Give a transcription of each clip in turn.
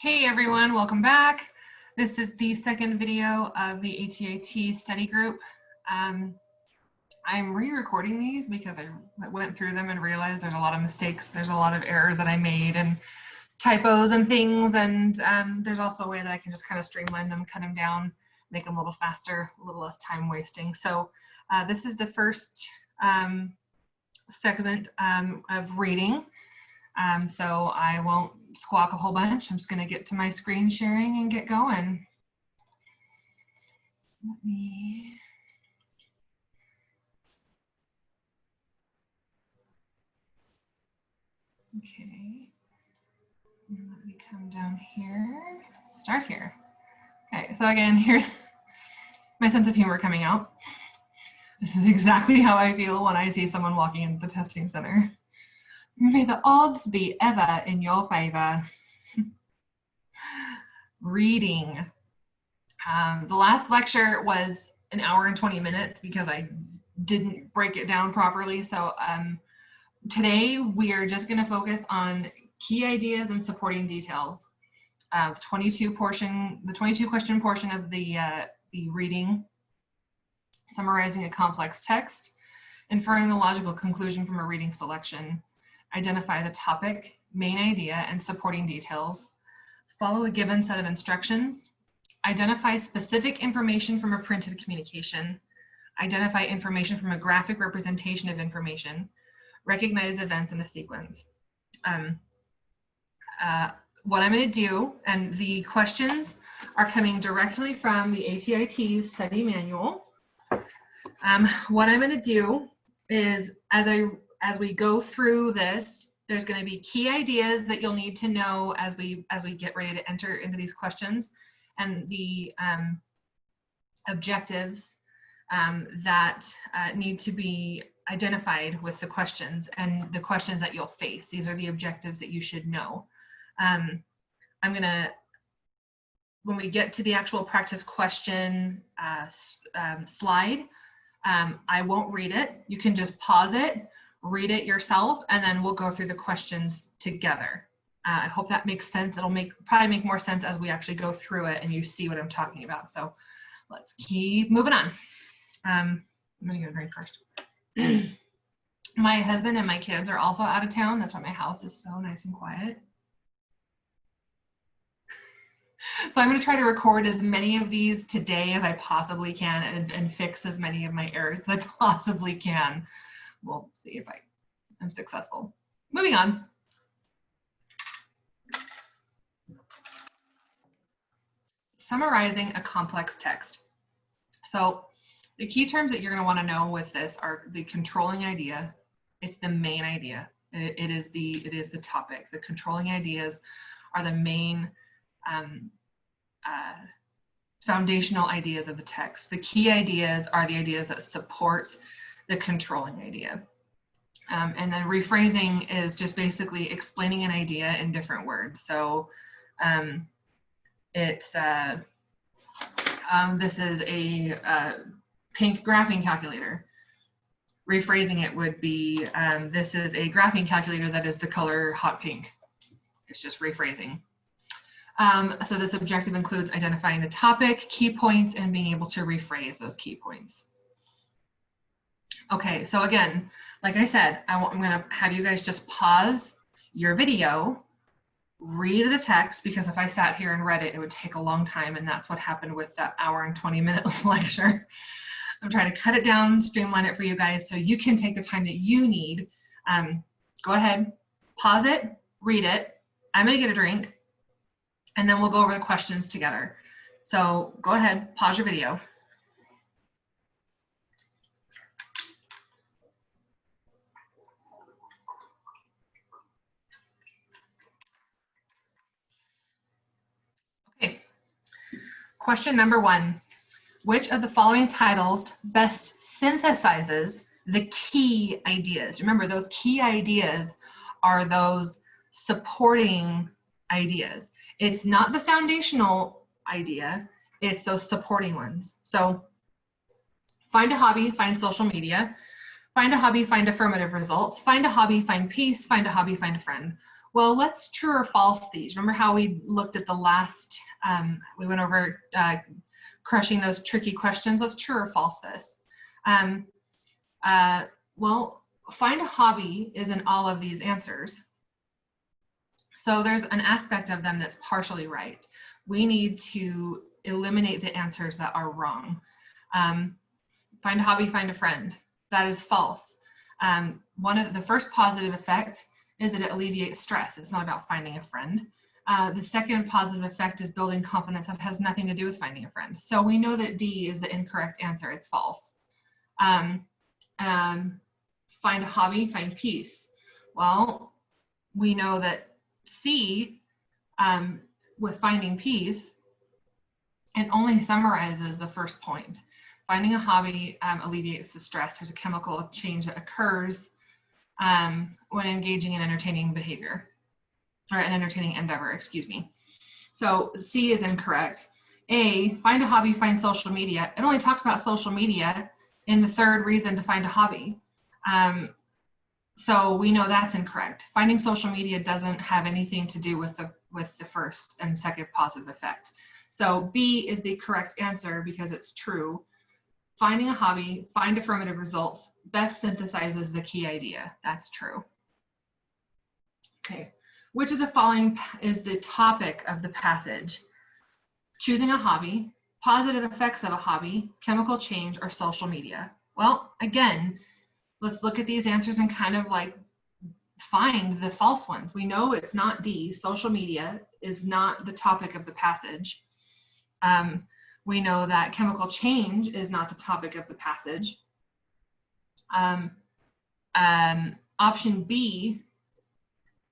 Hey everyone, welcome back. This is the second video of the ATI study group. I'm re-recording these because I went through them and realized there's a lot of mistakes. There's a lot of errors that I made and typos and things, and there's also a way that I can just kind of streamline them, cut them down, make them a little faster, a little less time wasting. So this is the first segment of reading. So I won't squawk a whole bunch. I'm just going to get to my screen sharing and get going. Okay. Let me come down here. Start here. Okay, so again, here's my sense of humor coming out. This is exactly how I feel when I see someone walking into the testing center. May the odds be ever in your favor. Reading. The last lecture was an hour and 20 minutes because I didn't break it down properly. So today we are just going to focus on key ideas and supporting details. The 22 question portion of the reading, summarizing a complex text, inferring the logical conclusion from a reading selection, identify the topic, main idea, and supporting details, follow a given set of instructions, identify specific information from a printed communication, identify information from a graphic representation of information, recognize events in a sequence. What I'm going to do, and the questions are coming directly from the ATI TEAS study manual. What I'm going to do is, as we go through this, there's going to be key ideas that you'll need to know as we get ready to enter into these questions, and the objectives that need to be identified with the questions and the questions that you'll face. These are the objectives that you should know. I'm gonna, when we get to the actual practice question slide, I won't read it. You can just pause it, read it yourself, and then we'll go through the questions together. I hope that makes sense. It'll probably make more sense as we actually go through it and you see what I'm talking about. So let's keep moving on. I'm gonna get a drink first. My husband and my kids are also out of town. That's why my house is so nice and quiet. So I'm going to try to record as many of these today as I possibly can and fix as many of my errors as I possibly can. We'll see if I am successful. Moving on. Summarizing a complex text. So the key terms that you're going to want to know with this are the controlling idea. It's the main idea. It is the topic. The controlling ideas are the main foundational ideas of the text. The key ideas are the ideas that support the controlling idea. And then rephrasing is just basically explaining an idea in different words. So this is a pink graphing calculator. Rephrasing it would be, this is a graphing calculator that is the color hot pink. It's just rephrasing. So this objective includes identifying the topic, key points, and being able to rephrase those key points. Okay, so again, like I said, I'm going to have you guys just pause your video, read the text, because if I sat here and read it, it would take a long time, and that's what happened with that hour and 20-minute lecture. I'm trying to cut it down, streamline it for you guys so you can take the time that you need. Go ahead, pause it, read it. I'm going to get a drink, and then we'll go over the questions together. So go ahead, pause your video. Okay, question number 1. Which of the following titles best synthesizes the key ideas? Remember, those key ideas are those supporting ideas. It's not the foundational idea, it's those supporting ones. So find a hobby, find social media, find a hobby, find affirmative results, find a hobby, find peace, find a hobby, find a friend. Well, let's true or false these. Remember how we looked at the last, we went over crushing those tricky questions. Let's true or false this. Well, find a hobby is in all of these answers. So there's an aspect of them that's partially right. We need to eliminate the answers that are wrong. Find a hobby, find a friend. That is false. One of the first positive effect is that it alleviates stress. It's not about finding a friend. The second positive effect is building confidence. That has nothing to do with finding a friend. So we know that D is the incorrect answer. It's false. Find a hobby, find peace. Well, we know that C, with finding peace, it only summarizes the first point. Finding a hobby alleviates the stress. There's a chemical change that occurs when engaging in entertaining behavior, or an entertaining endeavor, excuse me. So C is incorrect. A, find a hobby, find social media. It only talks about social media in the third reason to find a hobby. So we know that's incorrect. Finding social media doesn't have anything to do with the first and second positive effect. So B is the correct answer because it's true. Finding a hobby, find affirmative results, best synthesizes the key idea. That's true. Okay, which of the following is the topic of the passage? Choosing a hobby, positive effects of a hobby, chemical change, or social media? Well, again, let's look at these answers and kind of like find the false ones. We know it's not D. Social media is not the topic of the passage. We know that chemical change is not the topic of the passage. Option B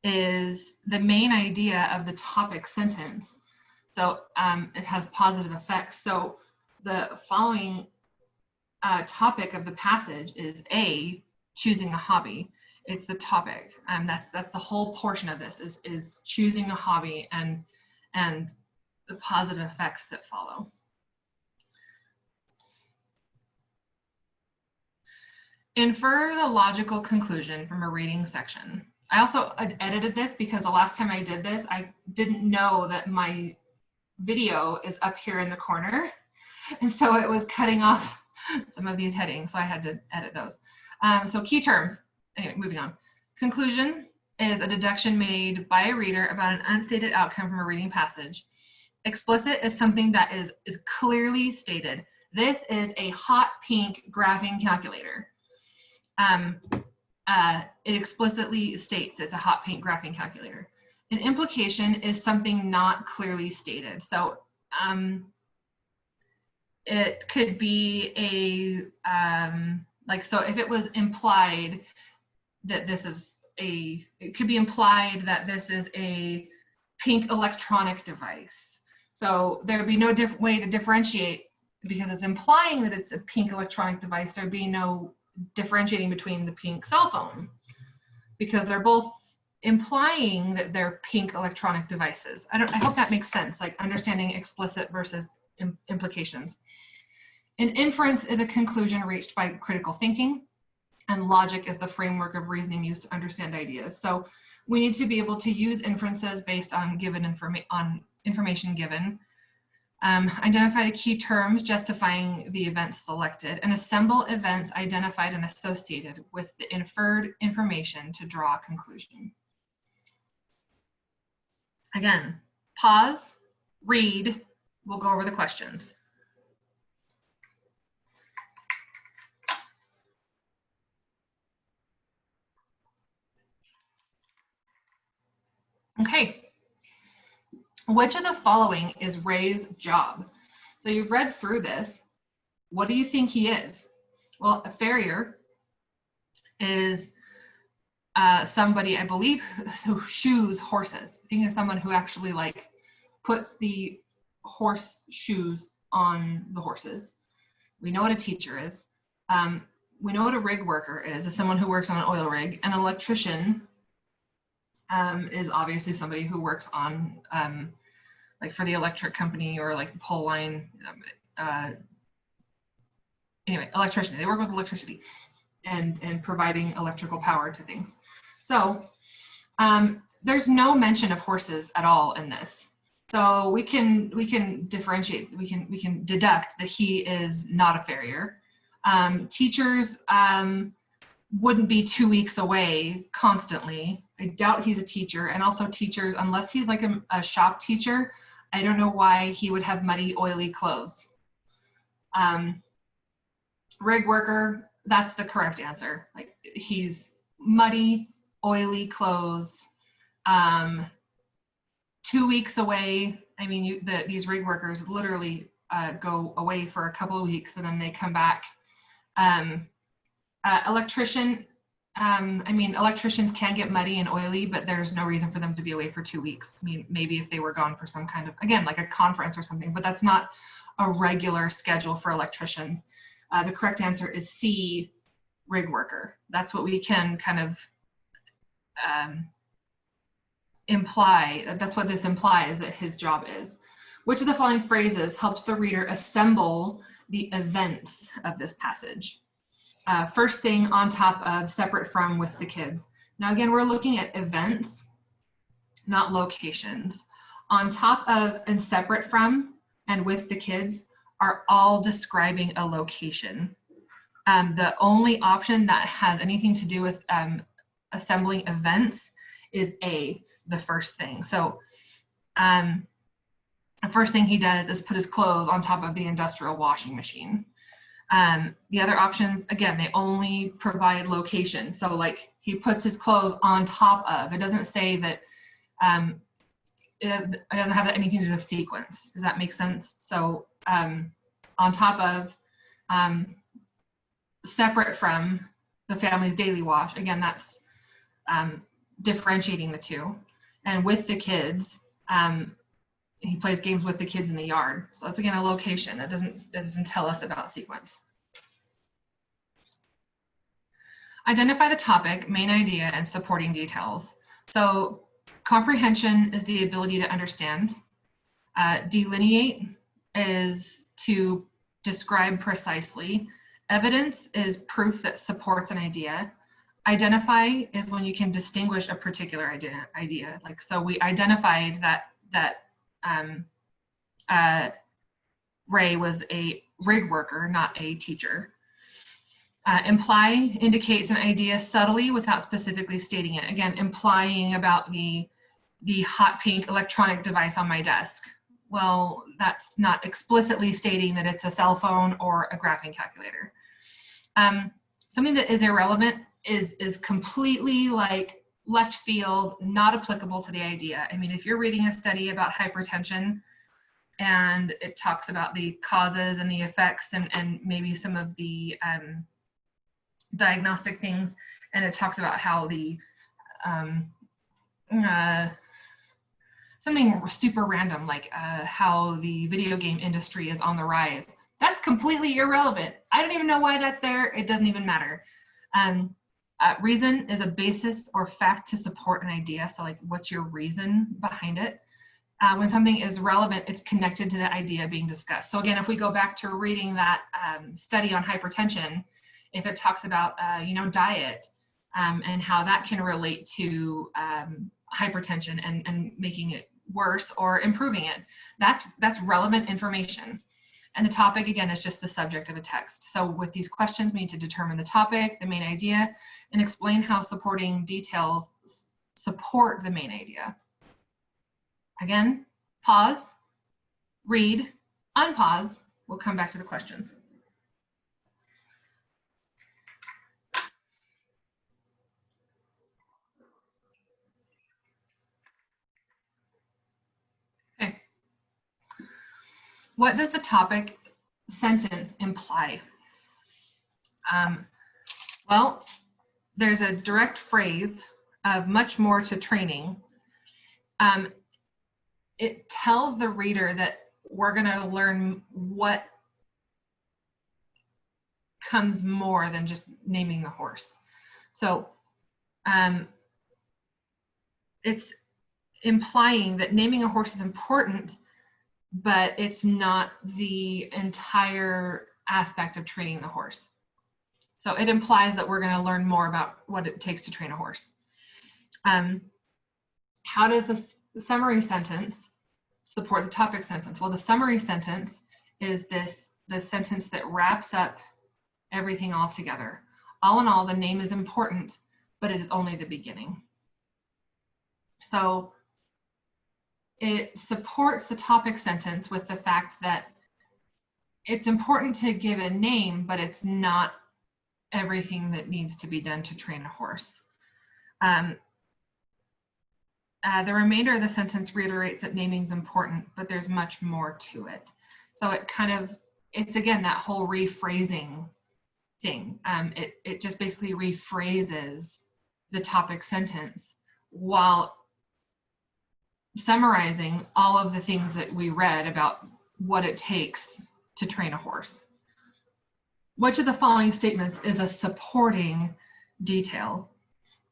is the main idea of the topic sentence. So it has positive effects. So the following topic of the passage is A, choosing a hobby. It's the topic. That's the whole portion of this is choosing a hobby and the positive effects that follow. Infer the logical conclusion from a reading section. I also edited this because the last time I did this, I didn't know that my video is up here in the corner. And so it was cutting off some of these headings, so I had to edit those. So key terms. Anyway, moving on. Conclusion is a deduction made by a reader about an unstated outcome from a reading passage. Explicit is something that is clearly stated. This is a hot pink graphing calculator. It explicitly states it's a hot pink graphing calculator. An implication is something not clearly stated. So it could be a, so if it was implied that this is it could be implied that this is a pink electronic device. So there would be no different way to differentiate because it's implying that it's a pink electronic device. There'd be no differentiating between the pink cell phone because they're both implying that they're pink electronic devices. I hope that makes sense, like understanding explicit versus implications. An inference is a conclusion reached by critical thinking, and logic is the framework of reasoning used to understand ideas. So we need to be able to use inferences based on information given. Identify the key terms justifying the events selected, and assemble events identified and associated with the inferred information to draw a conclusion. Again, pause, read, we'll go over the questions. Okay. Which of the following is Ray's job? So you've read through this. What do you think he is? Well, a farrier is somebody, I believe, who shoes horses. I think it's someone who actually like puts the horse shoes on the horses. We know what a teacher is. We know what a rig worker is someone who works on an oil rig. An electrician is obviously somebody who works on like for the electric company or like the pole line. Anyway, electrician, they work with electricity and providing electrical power to things. So there's no mention of horses at all in this. So we can differentiate, we can deduct that he is not a farrier. Teachers wouldn't be 2 weeks away constantly. I doubt he's a teacher. And also teachers, unless he's like a shop teacher, I don't know why he would have muddy, oily clothes. Rig worker, that's the correct answer. Like, he's muddy, oily clothes. 2 weeks away. I mean, these rig workers literally go away for a couple of weeks and then they come back. Electrician, I mean, electricians can get muddy and oily, but there's no reason for them to be away for 2 weeks. I mean, maybe if they were gone for some kind of, again, like a conference or something, but that's not a regular schedule for electricians. The correct answer is C, rig worker. That's what we can kind of imply. That's what this implies that his job is. Which of the following phrases helps the reader assemble the events of this passage? First thing, on top of, separate from, with the kids. Now again, we're looking at events, not locations. On top of and separate from and with the kids are all describing a location. The only option that has anything to do with assembling events is A, the first thing. So the first thing he does is put his clothes on top of the industrial washing machine. The other options, again, they only provide location. So like, he puts his clothes on top of. It doesn't say that, it doesn't have anything to do with sequence. Does that make sense? So on top of, separate from the family's daily wash. Again, that's differentiating the two. And with the kids, he plays games with the kids in the yard. So that's again a location. That doesn't tell us about sequence. Identify the topic, main idea, and supporting details. So comprehension is the ability to understand. Delineate is to describe precisely. Evidence is proof that supports an idea. Identify is when you can distinguish a particular idea. Like, so we identified that Ray was a rig worker, not a teacher. Imply indicates an idea subtly without specifically stating it. Again, implying about the hot pink electronic device on my desk. Well, that's not explicitly stating that it's a cell phone or a graphing calculator. Something that is irrelevant is completely like left field, not applicable to the idea. I mean, if you're reading a study about hypertension and it talks about the causes and the effects and maybe some of the diagnostic things, and it talks about how the something super random, like how the video game industry is on the rise. That's completely irrelevant. I don't even know why that's there. It doesn't even matter. Reason is a basis or fact to support an idea. So like, what's your reason behind it? When something is relevant, it's connected to the idea being discussed. So again, if we go back to reading that study on hypertension, if it talks about, diet and how that can relate to hypertension and making it worse or improving it, that's relevant information. And the topic, again, is just the subject of a text. So with these questions, we need to determine the topic, the main idea, and explain how supporting details support the main idea. Again, pause, read, unpause. We'll come back to the questions. Okay. What does the topic sentence imply? Well, there's a direct phrase of much more to training. It tells the reader that we're going to learn what comes more than just naming the horse. So it's implying that naming a horse is important, but it's not the entire aspect of training the horse. So it implies that we're going to learn more about what it takes to train a horse. How does the summary sentence support the topic sentence? Well, the summary sentence is the sentence that wraps up everything all together. All in all, the name is important, but it is only the beginning. So it supports the topic sentence with the fact that it's important to give a name, but it's not everything that needs to be done to train a horse. The remainder of the sentence reiterates that naming is important, but there's much more to it. So it's again, that whole rephrasing thing. It just basically rephrases the topic sentence while summarizing all of the things that we read about what it takes to train a horse. Which of the following statements is a supporting detail?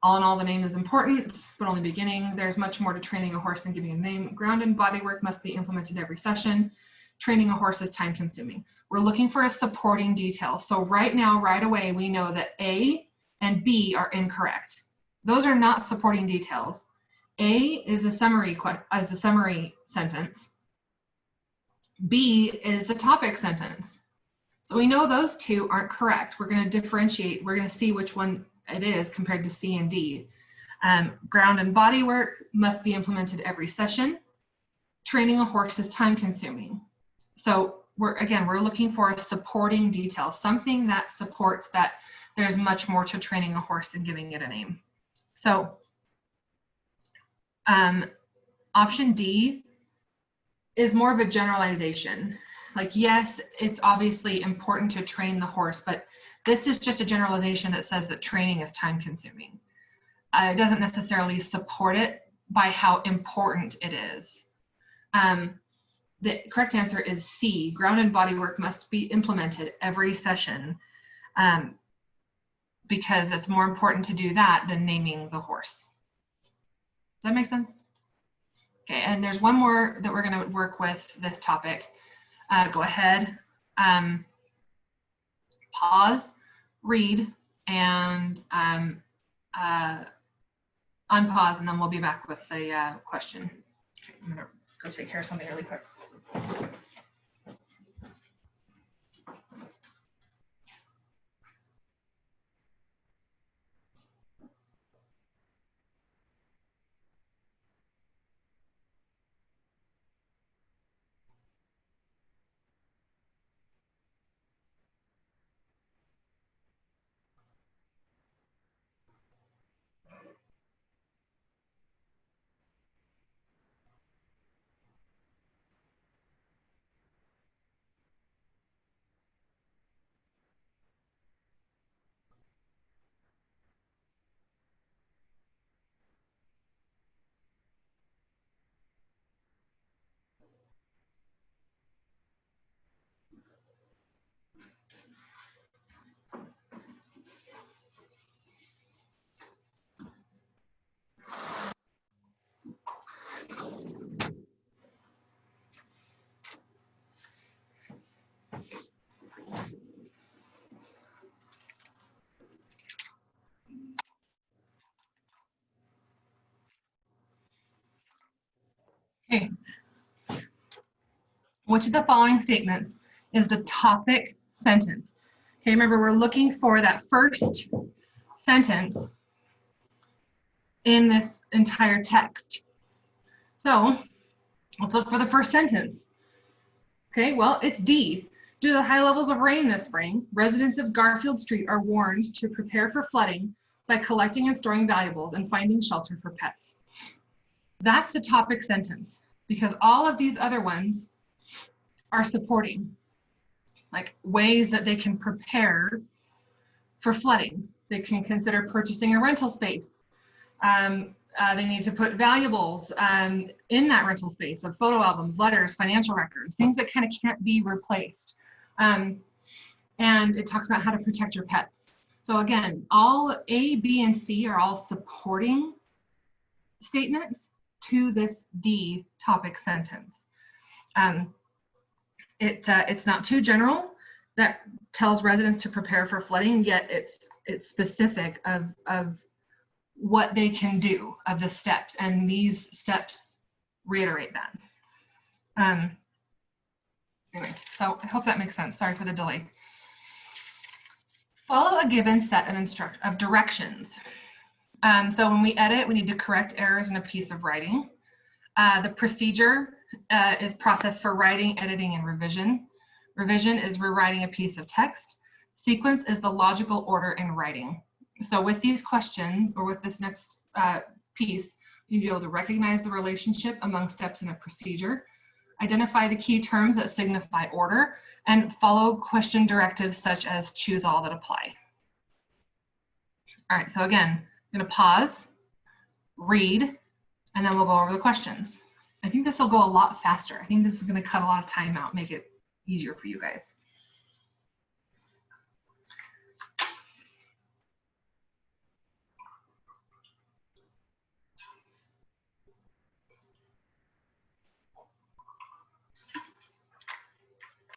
All in all, the name is important, but only beginning. There's much more to training a horse than giving a name. Ground and body work must be implemented every session. Training a horse is time consuming. We're looking for a supporting detail. So right now, right away, we know that A and B are incorrect. Those are not supporting details. A is the summary sentence. B is the topic sentence. So we know those two aren't correct. We're going to differentiate. We're going to see which one it is compared to C and D. Ground and body work must be implemented every session. Training a horse is time consuming. So we're looking for a supporting detail, something that supports that there's much more to training a horse than giving it a name. So option D is more of a generalization. Like, yes, it's obviously important to train the horse, but this is just a generalization that says that training is time consuming. It doesn't necessarily support it by how important it is. The correct answer is C. Ground and body work must be implemented every session because it's more important to do that than naming the horse. Does that make sense? Okay, and there's one more that we're going to work with this topic. Go ahead, pause, read, and unpause, and then we'll be back with the question. Okay, I'm going to go take care of something really quick. Okay. Which of the following statements is the topic sentence? Okay, remember we're looking for that first sentence in this entire text. So let's look for the first sentence. Okay, well, it's D. Due to the high levels of rain this spring, residents of Garfield Street are warned to prepare for flooding by collecting and storing valuables and finding shelter for pets. That's the topic sentence, because all of these other ones are supporting, like ways that they can prepare for flooding. They can consider purchasing a rental space. They need to put valuables in that rental space of photo albums, letters, financial records, things that kind of can't be replaced. And it talks about how to protect your pets. So again, all A, B, and C are all supporting statements to this D topic sentence. It's not too general. That tells residents to prepare for flooding, yet it's specific of what they can do of the steps, and these steps reiterate that. Anyway, so I hope that makes sense. Sorry for the delay. Follow a given set of directions. So when we edit, we need to correct errors in a piece of writing. The procedure is process for writing, editing, and revision. Revision is rewriting a piece of text. Sequence is the logical order in writing. So with these questions, or with this next piece, you need to be able to recognize the relationship among steps in a procedure, identify the key terms that signify order, and follow question directives such as choose all that apply. All right, so again, I'm going to pause, read, and then we'll go over the questions. I think this will go a lot faster. I think this is going to cut a lot of time out, make it easier for you guys.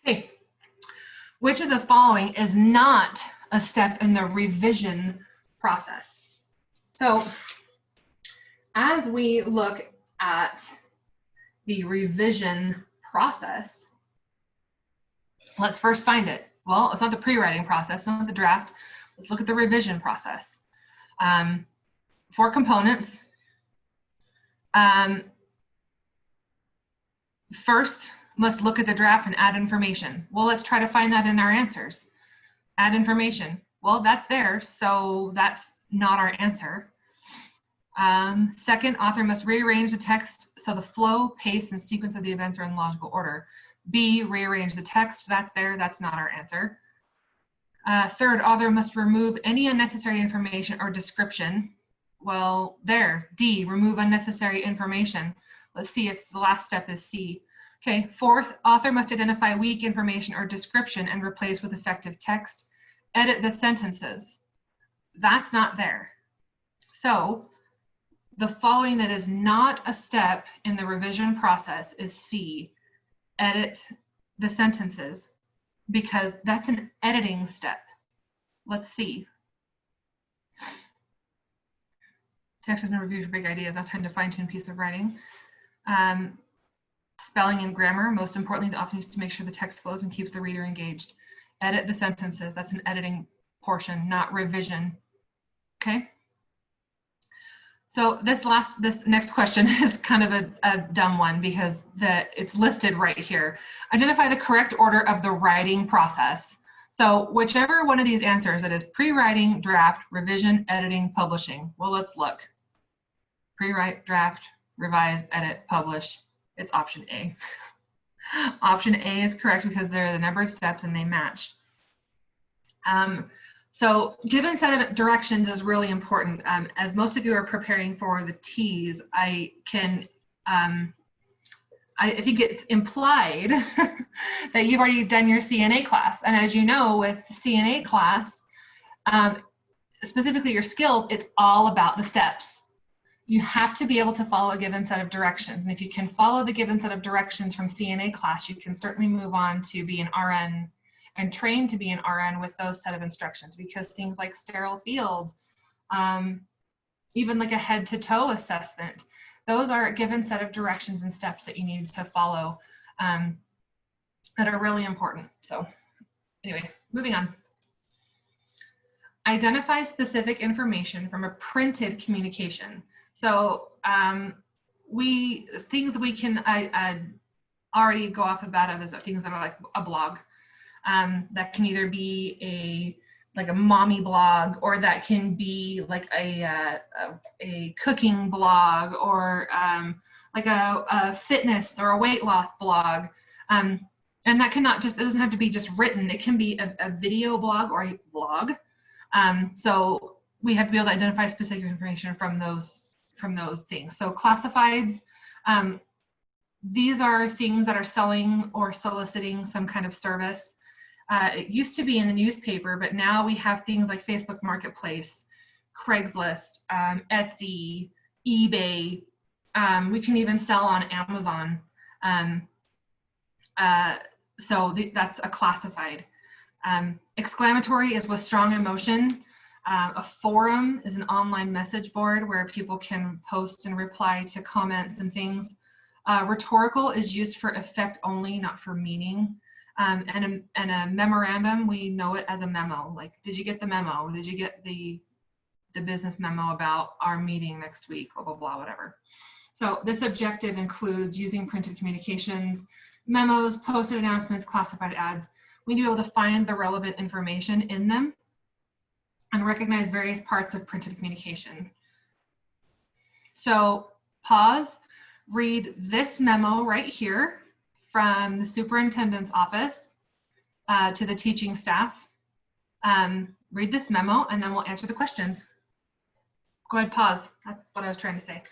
Okay, which of the following is not a step in the revision process? So as we look at the revision process, let's first find it. Well, it's not the pre-writing process, it's not the draft. Let's look at the revision process. 4 components. First, let's look at the draft and add information. Well, let's try to find that in our answers. Add information. Well, that's there, so that's not our answer. Second, author must rearrange the text so the flow, pace, and sequence of the events are in logical order. B, rearrange the text. That's there. That's not our answer. Third, author must remove any unnecessary information or description. Well, there. D, remove unnecessary information. Let's see if the last step is C. Okay. Fourth, author must identify weak information or description and replace with effective text. Edit the sentences. That's not there. So the following that is not a step in the revision process is C, edit the sentences, because that's an editing step. Let's see. Text has been reviewed for big ideas. That's time to fine-tune piece of writing. Spelling and grammar. Most importantly, the author needs to make sure the text flows and keeps the reader engaged. Edit the sentences. That's an editing portion, not revision. Okay. So this next question is kind of a dumb one because it's listed right here. Identify the correct order of the writing process. So whichever one of these answers, that is pre-writing, draft, revision, editing, publishing. Well, let's look. Pre-write, draft, revise, edit, publish. It's option A. Option A is correct because they're the number of steps and they match. So given set of directions is really important. As most of you are preparing for the TEAS, I think it's implied that you've already done your CNA class. And as you know, with CNA class, specifically your skills, it's all about the steps. You have to be able to follow a given set of directions. And if you can follow the given set of directions from CNA class, you can certainly move on to be an RN and train to be an RN with those set of instructions, because things like sterile field, even like a head to toe assessment, those are a given set of directions and steps that you need to follow that are really important. So anyway, moving on. Identify specific information from a printed communication. So things that we can already go off the bat of is things that are like a blog. That can either be like a mommy blog, or that can be like a cooking blog, or like a fitness or a weight loss blog. And that cannot just, it doesn't have to be just written. It can be a video blog or a blog. So we have to be able to identify specific information from those things. So classifieds, these are things that are selling or soliciting some kind of service. It used to be in the newspaper, but now we have things like Facebook Marketplace, Craigslist, Etsy, eBay. We can even sell on Amazon. So that's a classified. Exclamatory is with strong emotion. A forum is an online message board where people can post and reply to comments and things. Rhetorical is used for effect only, not for meaning. And a memorandum, we know it as a memo. Like, did you get the memo? Did you get the business memo about our meeting next week? Blah, blah, blah, whatever. So this objective includes using printed communications, memos, posted announcements, classified ads. We need to be able to find the relevant information in them and recognize various parts of printed communication. So pause, read this memo right here from the superintendent's office to the teaching staff. Read this memo and then we'll answer the questions. Go ahead, pause. That's what I was trying to say.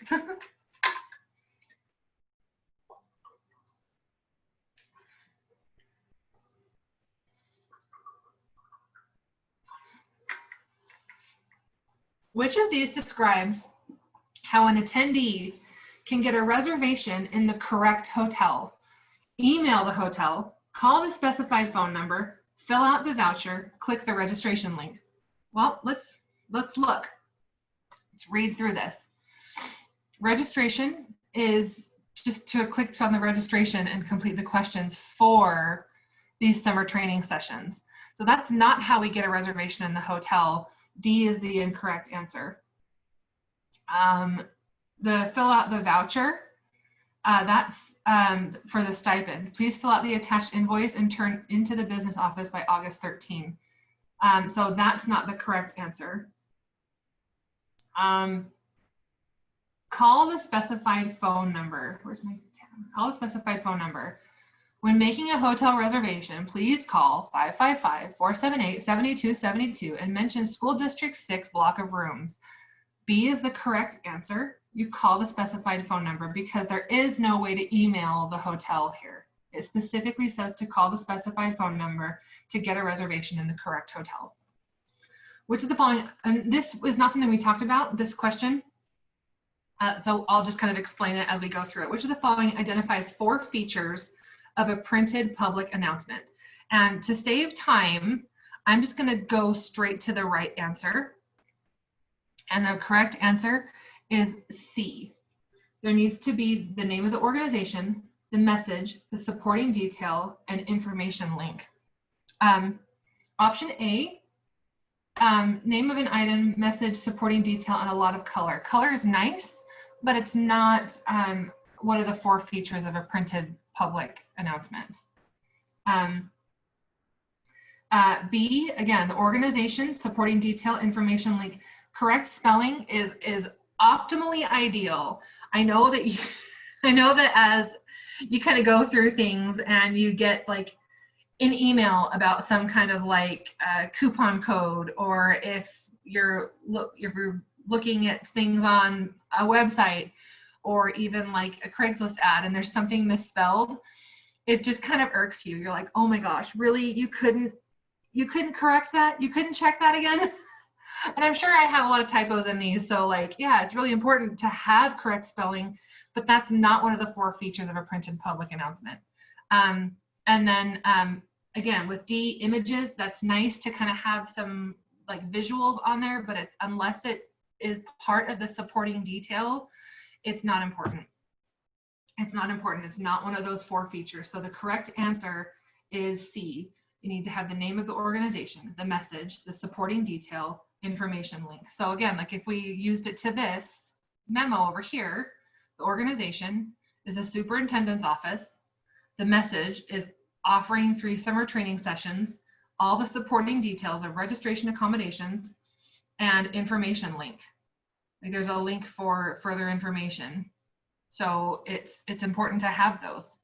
Which of these describes how an attendee can get a reservation in the correct hotel? Email the hotel, call the specified phone number, fill out the voucher, click the registration link. Well, let's look. Let's read through this. Registration is just to click on the registration and complete the questions for these summer training sessions. So that's not how we get a reservation in the hotel. D is the incorrect answer. The fill out the voucher, that's for the stipend. Please fill out the attached invoice and turn into the business office by August 13. So that's not the correct answer. Call the specified phone number. Where's my tab? Call the specified phone number. When making a hotel reservation, please call 555-478-7272 and mention School District 6 block of rooms. B is the correct answer. You call the specified phone number because there is no way to email the hotel here. It specifically says to call the specified phone number to get a reservation in the correct hotel. Which of the following, and this is not something we talked about, this question. So I'll just kind of explain it as we go through it. Which of the following identifies 4 features of a printed public announcement? And to save time, I'm just going to go straight to the right answer. And the correct answer is C. There needs to be the name of the organization, the message, the supporting detail, and information link. Option A, name of an item, message, supporting detail, and a lot of color. Color is nice, but it's not one of the 4 features of a printed public announcement. B, again, the organization, supporting detail, information link. Correct spelling is optimally ideal. I know that as you kind of go through things and you get like an email about some kind of like coupon code, or if you're looking at things on a website, or even like a Craigslist ad and there's something misspelled, it just kind of irks you. You're like, oh my gosh, really? You couldn't correct that? You couldn't check that again? And I'm sure I have a lot of typos in these. So like, yeah, it's really important to have correct spelling, but that's not one of the 4 features of a printed public announcement. And then again, with D, images, that's nice to kind of have some like visuals on there, but unless it is part of the supporting detail, it's not important. It's not important. It's not one of those 4 features. So the correct answer is C. You need to have the name of the organization, the message, the supporting detail, information link. So again, like if we used it to this memo over here, the organization is the superintendent's office. The message is offering 3 summer training sessions, all the supporting details of registration accommodations, and information link. Like there's a link for further information. So it's important to have those.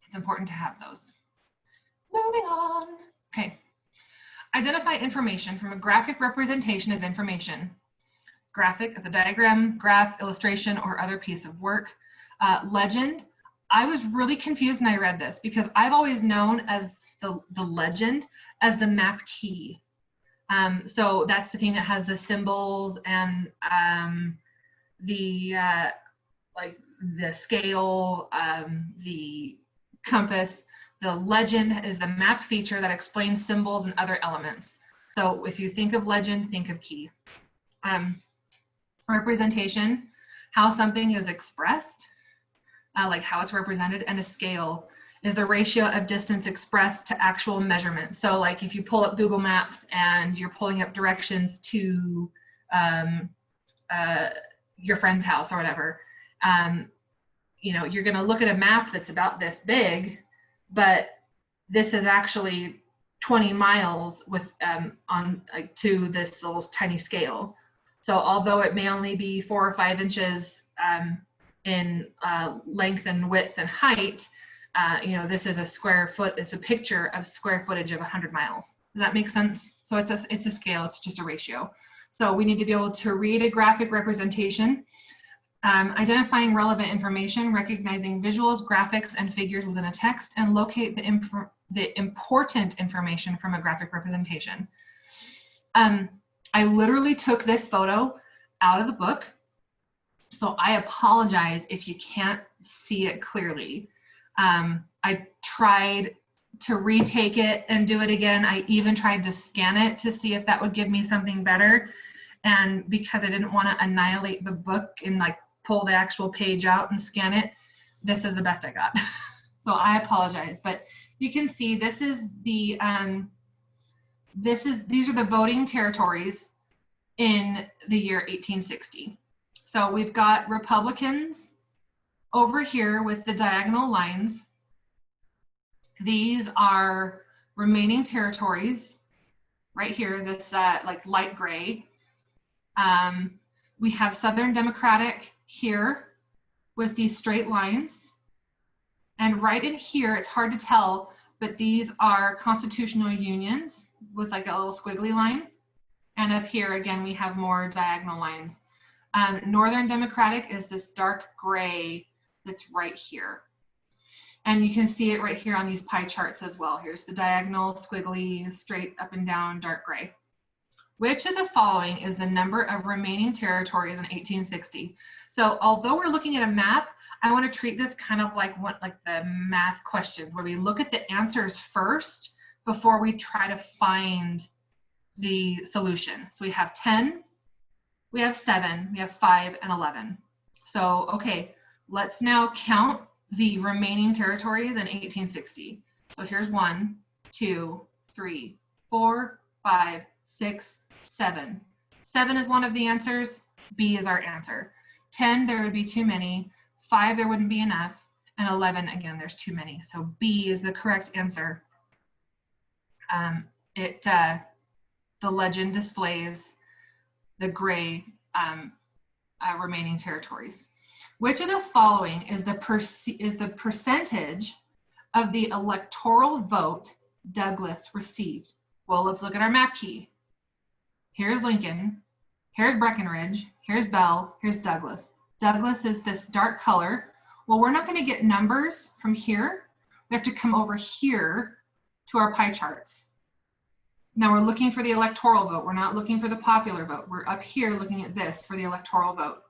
It's important to have those. Moving on. Okay. Identify information from a graphic representation of information. Graphic is a diagram, graph, illustration, or other piece of work. Legend. I was really confused when I read this because I've always known as the legend as the map key. So that's the thing that has the symbols and like the scale, the compass. The legend is the map feature that explains symbols and other elements. So if you think of legend, think of key. Representation, how something is expressed, like how it's represented, and a scale is the ratio of distance expressed to actual measurement. So like if you pull up Google Maps and you're pulling up directions to your friend's house or whatever, you know, you're going to look at a map that's about this big, but this is actually 20 miles with to this little tiny scale. So although it may only be 4 or 5 inches in length and width and height, you know, this is a square foot. It's a picture of square footage of 100 miles. Does that make sense? So it's a scale. It's just a ratio. So we need to be able to read a graphic representation, identifying relevant information, recognizing visuals, graphics, and figures within a text, and locate the important information from a graphic representation. I literally took this photo out of the book, so I apologize if you can't see it clearly. I tried to retake it and do it again. I even tried to scan it to see if that would give me something better. And because I didn't want to annihilate the book and like pull the actual page out and scan it, this is the best I got. So I apologize, but you can see this is the these are the voting territories in the year 1860. So we've got Republicans over here with the diagonal lines. These are remaining territories right here, this like light gray. We have Southern Democratic here with these straight lines. And right in here, it's hard to tell, but these are constitutional unions with like a little squiggly line. And up here, again, we have more diagonal lines. Northern Democratic is this dark gray that's right here. And you can see it right here on these pie charts as well. Here's the diagonal, squiggly, straight up and down, dark gray. Which of the following is the number of remaining territories in 1860? So although we're looking at a map, I want to treat this kind of like the math questions, where we look at the answers first before we try to find the solution. So we have 10, we have 7, we have 5, and 11. So, okay, let's now count the remaining territories in 1860. So here's 1, 2, 3, 4, 5, 6, 7. 7 is one of the answers. B is our answer. 10, there would be too many. 5, there wouldn't be enough. And 11, again, there's too many. So B is the correct answer. The legend displays the gray remaining territories. Which of the following is the percentage of the electoral vote Douglas received? Well, let's look at our map key. Here's Lincoln, here's Breckinridge, here's Bell, here's Douglas. Douglas is this dark color. Well, we're not going to get numbers from here. We have to come over here to our pie charts. Now we're looking for the electoral vote. We're not looking for the popular vote. We're up here looking at this for the electoral vote.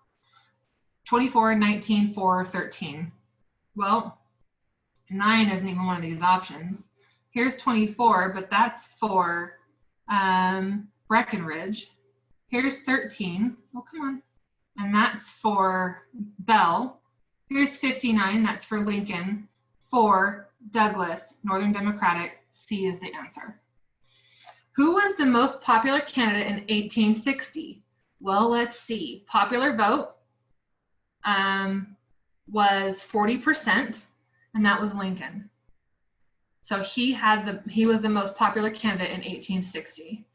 24, 19, 4, 13. Well, 9 isn't even one of these options. Here's 24, but that's for Breckinridge. Here's 13. Oh, come on. And that's for Bell. Here's 59. That's for Lincoln. 4, Douglas, Northern Democratic. C is the answer. Who was the most popular candidate in 1860? Well, let's see. Popular vote was 40%, and that was Lincoln. So he was the most popular candidate in 1860.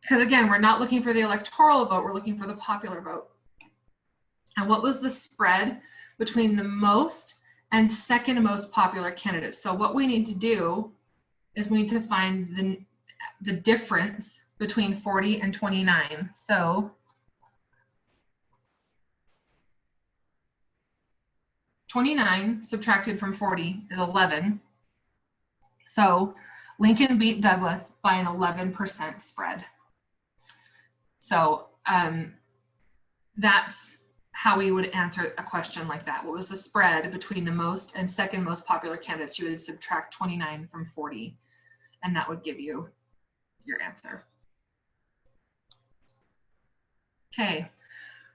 Because again, we're not looking for the electoral vote, we're looking for the popular vote. And what was the spread between the most and second most popular candidates? So what we need to do is we need to find the difference between 40 and 29. So 29 subtracted from 40 is 11. So Lincoln beat Douglas by an 11% spread. So that's how we would answer a question like that. What was the spread between the most and second most popular candidates? You would subtract 29 from 40, and that would give you your answer. Okay,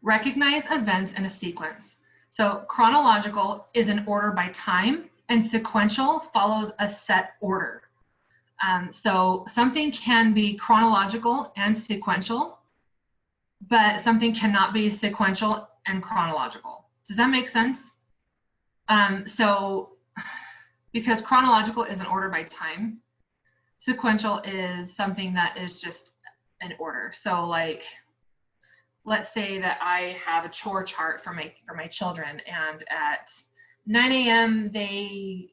recognize events in a sequence. So chronological is in order by time, and sequential follows a set order. So something can be chronological and sequential, but something cannot be sequential and chronological. Does that make sense? So because chronological is an order by time, sequential is something that is just an order. So like, let's say that I have a chore chart for my children, and at 9 a.m. they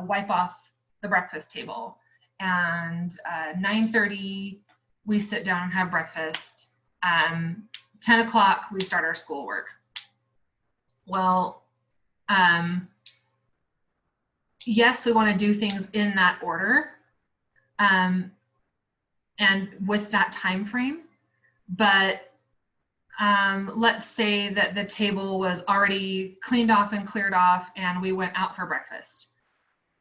wipe off the breakfast table, and 9:30 we sit down and have breakfast. 10 o'clock we start our schoolwork. Well, yes, we want to do things in that order, and with that time frame, but let's say that the table was already cleaned off and cleared off, and we went out for breakfast.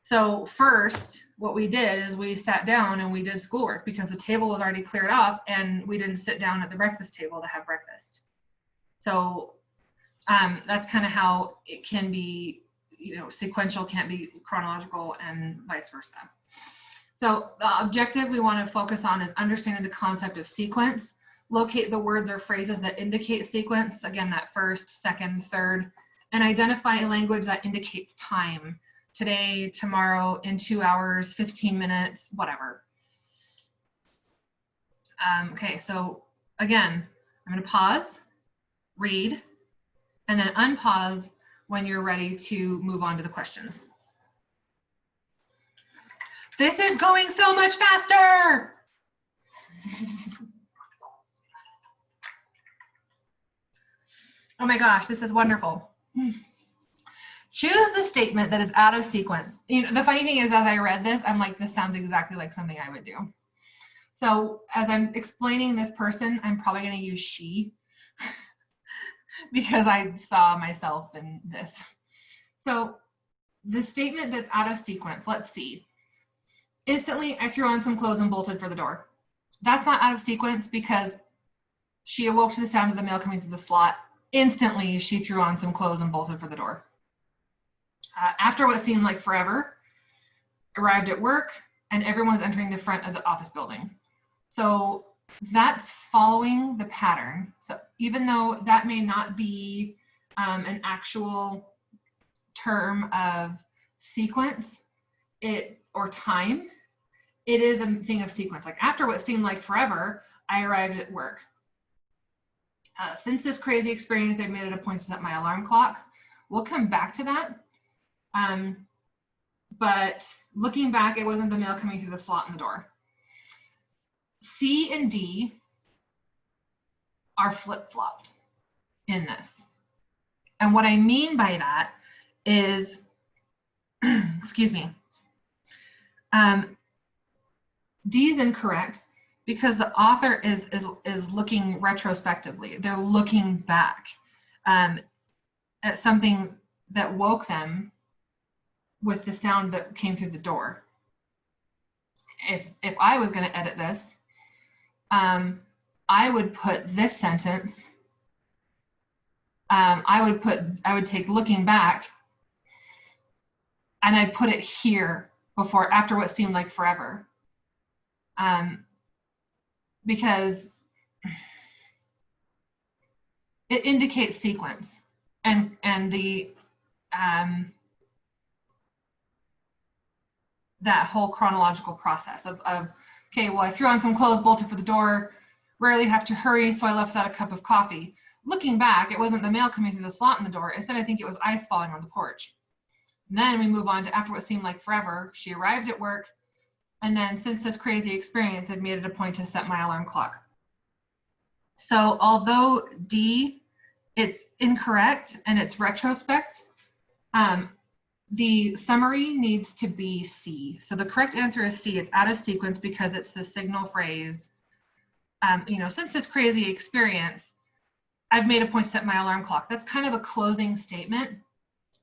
So first, what we did is we sat down and we did schoolwork because the table was already cleared off, and we didn't sit down at the breakfast table to have breakfast. So that's kind of how it can be, you know, sequential can't be chronological and vice versa. So the objective we want to focus on is understanding the concept of sequence. Locate the words or phrases that indicate sequence, again, that first, second, third, and identify a language that indicates time. Today, tomorrow, in 2 hours, 15 minutes, whatever. Okay, so again, I'm going to pause, read, and then unpause when you're ready to move on to the questions. This is going so much faster! Oh my gosh, this is wonderful. Choose the statement that is out of sequence. You know, the funny thing is, as I read this, I'm like, this sounds exactly like something I would do. So as I'm explaining this person, I'm probably going to use she because I saw myself in this. So the statement that's out of sequence, let's see. Instantly, I threw on some clothes and bolted for the door. That's not out of sequence because she awoke to the sound of the mail coming through the slot. Instantly, she threw on some clothes and bolted for the door. After what seemed like forever, arrived at work, and everyone was entering the front of the office building. So that's following the pattern. So even though that may not be an actual term of sequence or time, it is a thing of sequence. Like after what seemed like forever, I arrived at work. Since this crazy experience, I've made it a point to set my alarm clock. We'll come back to that. But looking back, it wasn't the mail coming through the slot in the door. C and D are flip-flopped in this. And what I mean by that is, excuse me, D is incorrect because the author is looking retrospectively. They're looking back at something that woke them with the sound that came through the door. If I was going to edit this, I would put this sentence. I would take looking back, and I'd put it here before after what seemed like forever, because it indicates sequence and the that whole chronological process of okay, well, I threw on some clothes, bolted for the door, rarely have to hurry, so I left without a cup of coffee. Looking back, it wasn't the mail coming through the slot in the door. Instead, I think it was ice falling on the porch. And then we move on to after what seemed like forever. She arrived at work, and then since this crazy experience, I've made it a point to set my alarm clock. So although D, it's incorrect and it's retrospect, the summary needs to be C. So the correct answer is C. It's out of sequence because it's the signal phrase, you know, since this crazy experience, I've made a point to set my alarm clock. That's kind of a closing statement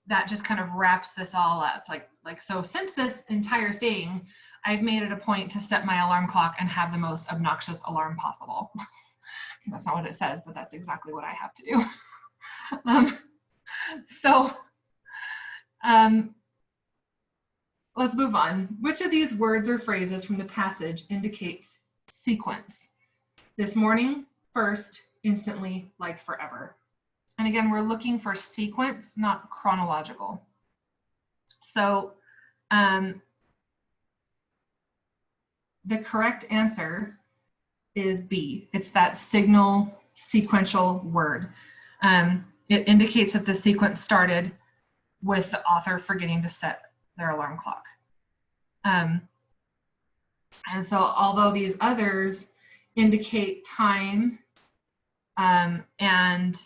that just kind of wraps this all up. Like so since this entire thing, I've made it a point to set my alarm clock and have the most obnoxious alarm possible. That's not what it says, but that's exactly what I have to do. Let's move on. Which of these words or phrases from the passage indicates sequence? This morning, first, instantly, like forever. And again, we're looking for sequence, not chronological. So the correct answer is B. It's that signal sequential word. It indicates that the sequence started with the author forgetting to set their alarm clock. And so although these others indicate time and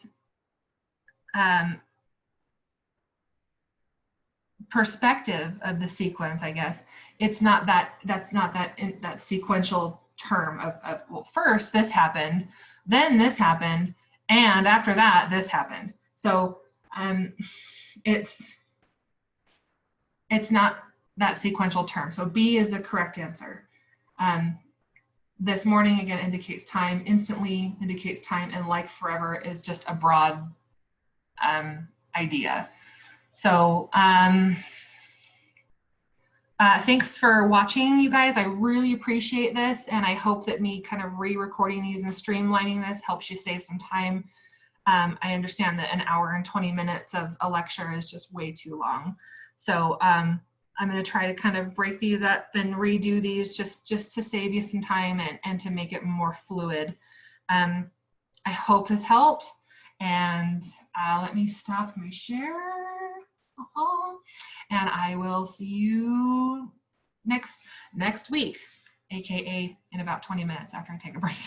perspective of the sequence, I guess, it's not that, that's not that sequential term of well, first this happened, then this happened, and after that this happened. So it's not that sequential term. So B is the correct answer. This morning again indicates time, instantly indicates time, and like forever is just a broad idea. So thanks for watching, you guys. I really appreciate this, and I hope that me kind of re-recording these and streamlining this helps you save some time. I understand that an hour and 20 minutes of a lecture is just way too long. So I'm going to try to kind of break these up and redo these just to save you some time and to make it more fluid. I hope this helped, and let me stop my share. And I will see you next week, aka in about 20 minutes after I take a break.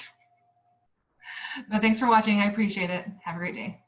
But thanks for watching. I appreciate it. Have a great day.